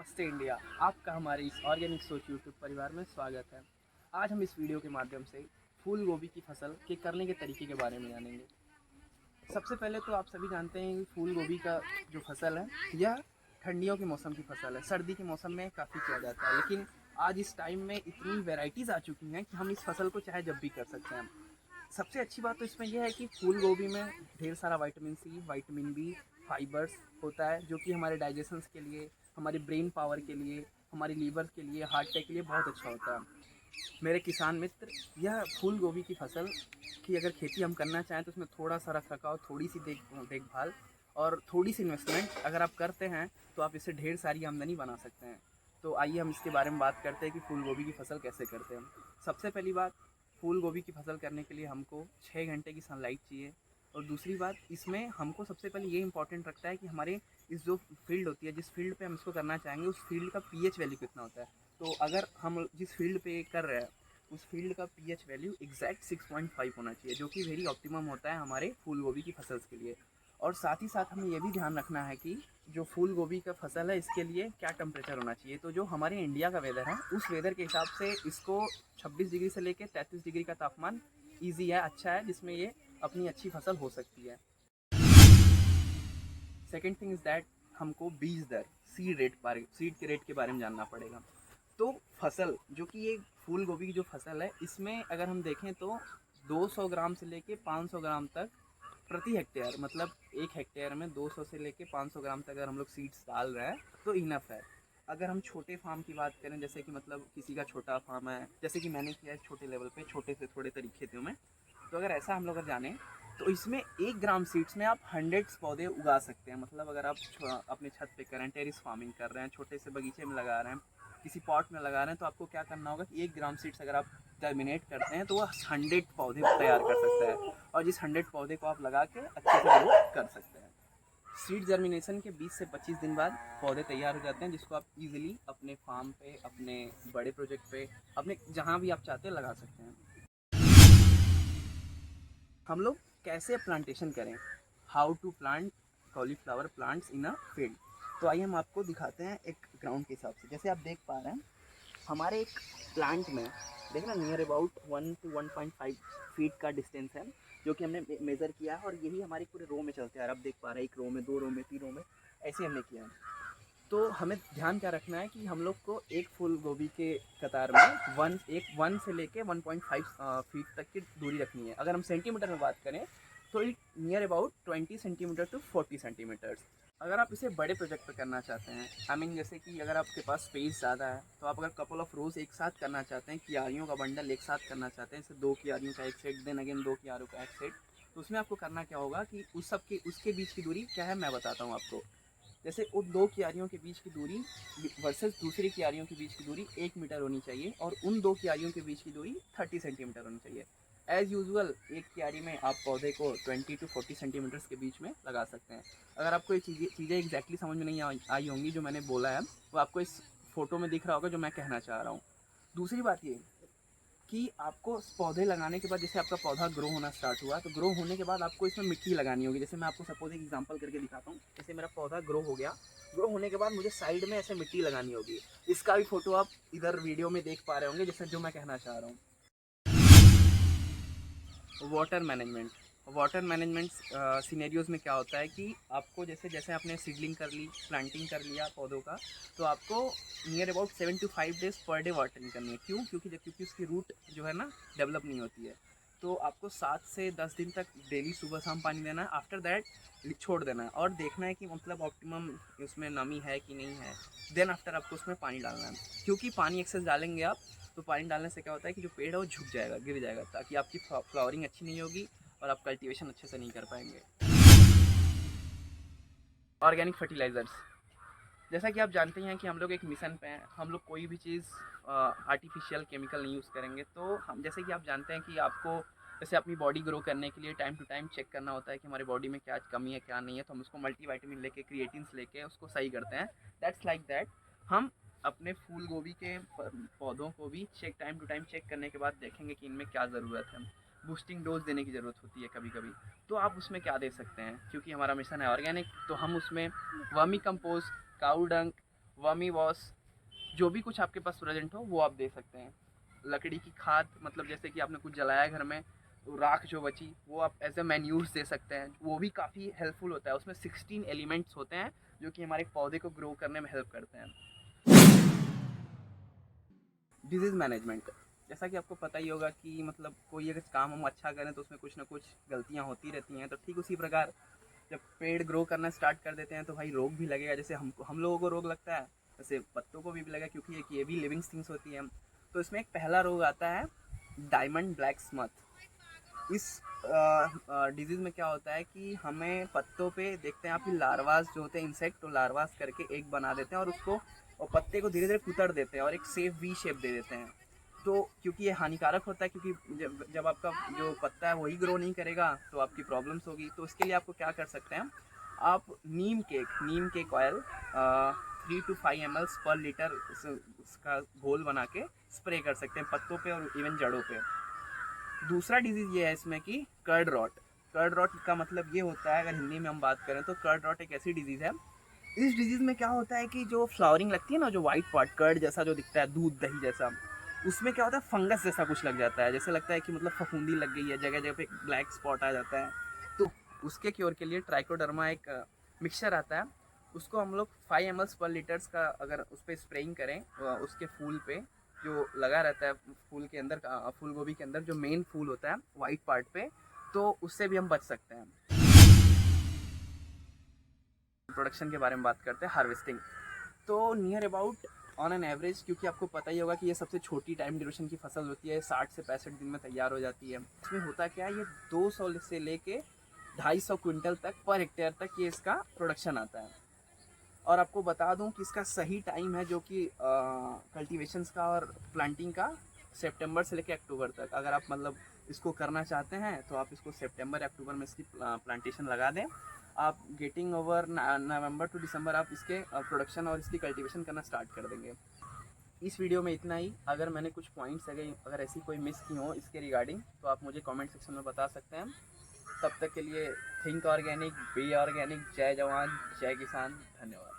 नमस्ते इंडिया, आपका हमारे इस ऑर्गेनिक सोच यूट्यूब परिवार में स्वागत है। आज हम इस वीडियो के माध्यम से फूल गोभी की फसल के करने के तरीके के बारे में जानेंगे। सबसे पहले तो आप सभी जानते हैं कि फूल गोभी का जो फसल है यह ठंडियों के मौसम की फसल है। सर्दी के मौसम में काफ़ी किया जाता है, लेकिन आज इस टाइम में इतनी वेराइटीज़ आ चुकी हैं कि हम इस फसल को चाहे जब भी कर सकते हैं। सबसे अच्छी बात तो इसमें यह है कि फूल गोभी में ढेर सारा vitamin C, vitamin B, fibres होता है, जो कि हमारे डाइजेशन के लिए, हमारे ब्रेन पावर के लिए, हमारे लीवर के लिए, हार्ट अटैक के लिए बहुत अच्छा होता है। मेरे किसान मित्र, यह फूल गोभी की फसल की अगर खेती हम करना चाहें तो उसमें थोड़ा सा रख रखाव, थोड़ी सी देखभाल और थोड़ी सी इन्वेस्टमेंट अगर आप करते हैं तो आप इससे ढेर सारी आमदनी बना सकते हैं। तो आइए हम इसके बारे में बात करते हैं कि फूल गोभी की फसल कैसे करते हैं। सबसे पहली बात, फूल गोभी की फसल करने के लिए हमको 6 घंटे की सनलाइट चाहिए। और दूसरी बात, इसमें हमको सबसे पहले ये इंपॉर्टेंट रखता है कि हमारे इस जो फील्ड होती है, जिस फील्ड पे हम इसको करना चाहेंगे, उस फील्ड का पीएच वैल्यू कितना होता है। तो अगर हम जिस फील्ड पे कर रहे हैं उस फील्ड का पीएच वैल्यू एग्जैक्ट 6.5 होना चाहिए, जो कि वेरी ऑप्टिमम होता है हमारे फूल गोभी की फसल के लिए। और साथ ही साथ हमें ये भी ध्यान रखना है कि जो फूल गोभी का फसल है इसके लिए क्या टेम्परेचर होना चाहिए। तो जो हमारे इंडिया का वेदर है उस वेदर के हिसाब से इसको 26 डिग्री से लेकर 33 डिग्री का तापमान ईजी है, अच्छा है, जिसमें ये अपनी अच्छी फसल हो सकती है। सेकेंड थिंग इज़ दैट हमको बीज दर, सीड के रेट के बारे में जानना पड़ेगा। तो फसल जो कि ये फूल गोभी की जो फसल है, इसमें अगर हम देखें तो 200 ग्राम से लेके 500 ग्राम तक प्रति हेक्टेयर, मतलब एक हेक्टेयर में 200 से लेके 500 ग्राम तक अगर हम लोग सीड्स डाल रहे हैं तो इनफ है। अगर हम छोटे फार्म की बात करें, जैसे कि मतलब किसी का छोटा फार्म है, जैसे कि मैंने किया है छोटे लेवल पे, छोटे से थोड़े तरीके में, तो अगर ऐसा हम लोग अगर जाने तो इसमें 1 ग्राम सीड्स में आप 100 पौधे उगा सकते हैं। मतलब अगर आप अपने छत पे करें, टेरिस फार्मिंग कर रहे हैं, छोटे से बगीचे में लगा रहे हैं, किसी पॉट में लगा रहे हैं, तो आपको क्या करना होगा कि 1 ग्राम सीड्स अगर आप टर्मिनेट करते हैं तो वह 100 पौधे तैयार कर सकता है, और जिस 100 पौधे को आप लगा के अच्छे से ग्रो कर सकते हैं। सीड जर्मिनेशन के 20 से 25 दिन बाद पौधे तैयार हो जाते हैं, जिसको आप इजीली अपने फार्म पे, अपने बड़े प्रोजेक्ट पे, अपने जहाँ भी आप चाहते हैं लगा सकते हैं। हम लोग कैसे प्लांटेशन करें, how to plant cauliflower plants in a field. तो आइए हम आपको दिखाते हैं एक ग्राउंड के हिसाब से। जैसे आप देख पा रहे हैं हमारे एक प्लांट में, देखना नियर अबाउट 1 to 1.5 फीट का डिस्टेंस है, जो कि हमने मेज़र किया है, और यही हमारे पूरे रो में चलते हैं। आप देख पा रहे हैं 1 रो में, 2 रो में, 3 रो में, ऐसे हमने किया है। तो हमें ध्यान क्या रखना है कि हम लोग को एक फूल गोभी के कतार में 1 से लेके 1.5 फीट तक की दूरी रखनी है। अगर हम सेंटीमीटर में बात करें तो it near about 20 centimetre to 40 centimetres. अगर आप इसे बड़े प्रोजेक्ट पे करना चाहते हैं, आई मीन जैसे कि अगर आपके पास स्पेस ज़्यादा है, तो आप अगर कपल ऑफ रोज एक साथ करना चाहते हैं, क्यारियों का बंडल एक साथ करना चाहते हैं, जैसे 2 क्यारियों का एक सेट, देन अगेन 2 क्यारियों का एक सेट, तो उसमें आपको करना क्या होगा कि उसके बीच की दूरी क्या है मैं बताता हूँ आपको। जैसे उन 2 क्यारियों के बीच की दूरी वर्सेस दूसरी क्यारियों के बीच की दूरी 1 मीटर होनी चाहिए, और उन 2 क्यारियों के बीच की दूरी 30 सेंटीमीटर होनी चाहिए। एज़ यूजुअल एक क्यारी में आप पौधे को 20 टू 40 सेंटीमीटर्स के बीच में लगा सकते हैं। अगर आपको ये चीज़ें एग्जैक्टली समझ में नहीं आई होंगी जो मैंने बोला है, वो आपको इस फोटो में दिख रहा होगा जो मैं कहना चाह रहा हूँ। दूसरी बात ये कि आपको पौधे लगाने के बाद, जैसे आपका पौधा ग्रो होना स्टार्ट हुआ, तो ग्रो होने के बाद आपको इसमें मिट्टी लगानी होगी। जैसे मैं आपको सपोज एक एग्जांपल करके दिखाता हूँ। जैसे मेरा पौधा ग्रो हो गया, ग्रो होने के बाद मुझे साइड में ऐसे मिट्टी लगानी होगी। इसका भी फोटो आप इधर वीडियो में देख पा रहे होंगे, जैसे जो मैं कहना चाह रहा हूँ। Water management, water management scenarios में क्या होता है कि आपको जैसे जैसे आपने सीडलिंग कर ली, प्लांटिंग कर लिया पौधों का, तो आपको near about 7 to 5 days per day watering करनी है। क्यों? क्योंकि उसकी रूट जो है ना डेवलप नहीं होती है। तो आपको 7 से 10 दिन तक डेली सुबह शाम पानी देना है। आफ्टर दैट छोड़ देना है और देखना है कि मतलब ऑप्टिमम उसमें नमी है कि नहीं है। देन आफ्टर आपको उसमें पानी डालना है, क्योंकि पानी एक्सेस डालेंगे आप तो पानी डालने से क्या होता है कि जो पेड़ है वो झुक जाएगा, गिर जाएगा, ताकि आपकी फ्लावरिंग अच्छी नहीं होगी और आप कल्टीवेशन अच्छे से नहीं कर पाएंगे। ऑर्गेनिक फर्टिलाइज़र्स, जैसा कि आप जानते हैं कि हम लोग एक मिशन पे हैं, हम लोग कोई भी चीज़ आर्टिफिशियल केमिकल नहीं यूज़ करेंगे। तो हम जैसे कि आप जानते हैं कि आपको जैसे अपनी बॉडी ग्रो करने के लिए टाइम टू टाइम चेक करना होता है कि हमारी बॉडी में क्या कमी है क्या नहीं है, तो हम उसको मल्टीविटामिन लेके, क्रिएटिन्स लेके उसको सही करते हैं। दैट्स लाइक दैट हम अपने फूल गोभी के पौधों को भी टाइम टू टाइम चेक करने के बाद देखेंगे कि इनमें क्या ज़रूरत है। बूस्टिंग डोज देने की ज़रूरत होती है कभी कभी, तो आप उसमें क्या दे सकते हैं, क्योंकि हमारा मिशन है ऑर्गेनिक, तो हम उसमें वर्मी कंपोस्ट, काऊ डंक वर्मी वॉश, जो भी कुछ आपके पास प्रेजेंट हो वो आप दे सकते हैं। लकड़ी की खाद, मतलब जैसे कि आपने कुछ जलाया घर में तो राख जो बची वो आप एज ए मैन्यूर्स दे सकते हैं, वो भी काफ़ी हेल्पफुल होता है। उसमें 16 एलिमेंट्स होते हैं जो कि हमारे पौधे को ग्रो करने में हेल्प करते हैं। डिजीज़ मैनेजमेंट, जैसा कि आपको पता ही होगा कि मतलब कोई अगर काम हम अच्छा करें तो उसमें कुछ ना कुछ गलतियाँ होती रहती हैं। तो ठीक उसी प्रकार जब पेड़ ग्रो करना स्टार्ट कर देते हैं तो भाई रोग भी लगेगा। जैसे हम लोगों को रोग लगता है वैसे पत्तों को भी लगेगा, क्योंकि ये भी लिविंग थिंग्स होती हैं। तो इसमें एक पहला रोग आता है डायमंड ब्लैक स्मथ। इस डिजीज़ में क्या होता है कि हमें पत्तों पे देखते हैं आप लार्वास जो होते हैं इंसेक्ट, तो लार्वास करके एक बना देते हैं और उसको और पत्ते को धीरे धीरे कुतर देते हैं और एक सेफ वी शेप दे देते हैं। तो क्योंकि ये हानिकारक होता है, क्योंकि जब आपका जो पत्ता है वही ग्रो नहीं करेगा तो आपकी प्रॉब्लम्स होगी। तो इसके लिए आपको क्या कर सकते हैं, आप नीम केक ऑयल 3 to 5 ml पर लीटर उसका घोल बना के स्प्रे कर सकते हैं पत्तों पे और इवन जड़ों पे। दूसरा डिजीज़ ये है इसमें कि कर्ड रॉट। कर्ड रॉट का मतलब ये होता है, अगर हिंदी में हम बात करें तो कर्ड रॉट एक ऐसी डिजीज़ है। इस डिजीज़ में क्या होता है कि जो फ्लावरिंग लगती है ना, जो वाइट पार्ट कर्ड जैसा जो दिखता है, दूध दही जैसा, उसमें क्या होता है फंगस जैसा कुछ लग जाता है। जैसे लगता है कि मतलब फफूंदी लग गई है, जगह जगह पे ब्लैक स्पॉट आ जाता है। तो उसके क्योर के लिए ट्राइकोडर्मा एक मिक्सचर आता है, उसको हम लोग 5 ml पर लीटर्स का अगर उस पर स्प्रेइंग करें उसके फूल पे जो लगा रहता है, फूल के अंदर फूल गोभी के अंदर जो मेन फूल होता है वाइट पार्ट पे, तो उससे भी हम बच सकते हैं। प्रोडक्शन के बारे में बात करते हैं, हार्वेस्टिंग। तो near about on an average, क्योंकि आपको पता ही होगा कि ये सबसे छोटी टाइम ड्यूरेशन की फसल होती है, 60 से 65 दिन में तैयार हो जाती है। इसमें होता क्या है, ये 200 से लेके 250 क्विंटल तक पर हेक्टेयर तक ये इसका प्रोडक्शन आता है। और आपको बता दूं कि इसका सही टाइम है जो कि कल्टीवेशंस का और प्लांटिंग का सितंबर से लेकर अक्टूबर तक। अगर आप मतलब इसको करना चाहते हैं तो आप इसको सितंबर या अक्टूबर में इसकी प्लांटेशन लगा दें। आप गेटिंग ओवर नवंबर टू दिसंबर आप इसके प्रोडक्शन और इसकी कल्टीवेशन करना स्टार्ट कर देंगे। इस वीडियो में इतना ही। अगर मैंने कुछ पॉइंट्स अगर ऐसी कोई मिस की हो इसके रिगार्डिंग तो आप मुझे कमेंट सेक्शन में बता सकते हैं। तब तक के लिए थिंक ऑर्गेनिक, बी ऑर्गेनिक, जय जवान जय किसान, धन्यवाद।